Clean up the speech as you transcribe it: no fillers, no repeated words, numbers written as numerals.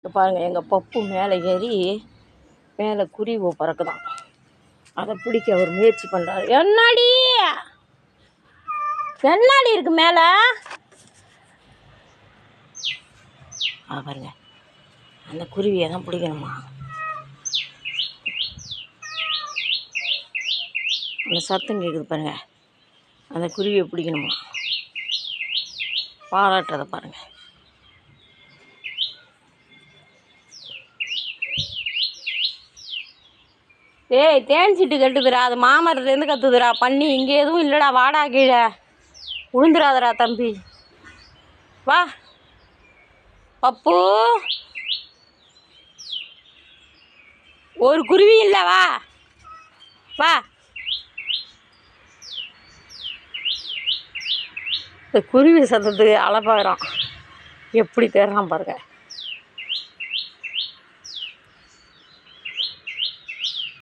இப்போ பாருங்கள், எங்கள் பப்பு மேலே ஏறி மேலே குருவி பறக்குதான். அதை பிடிக்க அவர் முயற்சி பண்ணுறாரு. என்னடி இருக்கு மேலே? பாருங்க, அந்த குருவியை தான் பிடிக்கணுமா? அந்த சத்தம் கேட்குது பாருங்க, அந்த குருவியை பிடிக்கணுமா? பாராட்டுறதை பாருங்க. ஏய், தேன் சீட்டு கட்டுதுடா, அது மாமரத்துலேருந்து கத்துதுடா. பண்ணி இங்கே எதுவும் இல்லைடா, வாடா கீழே விழுந்துடாதடா தம்பி. வா பப்பு, ஒரு குருவி இல்லை, வா வா. இந்த குருவி சத்தத்துக்கு அலப்பாயிரம் எப்படி தேடுறான் பாருங்க.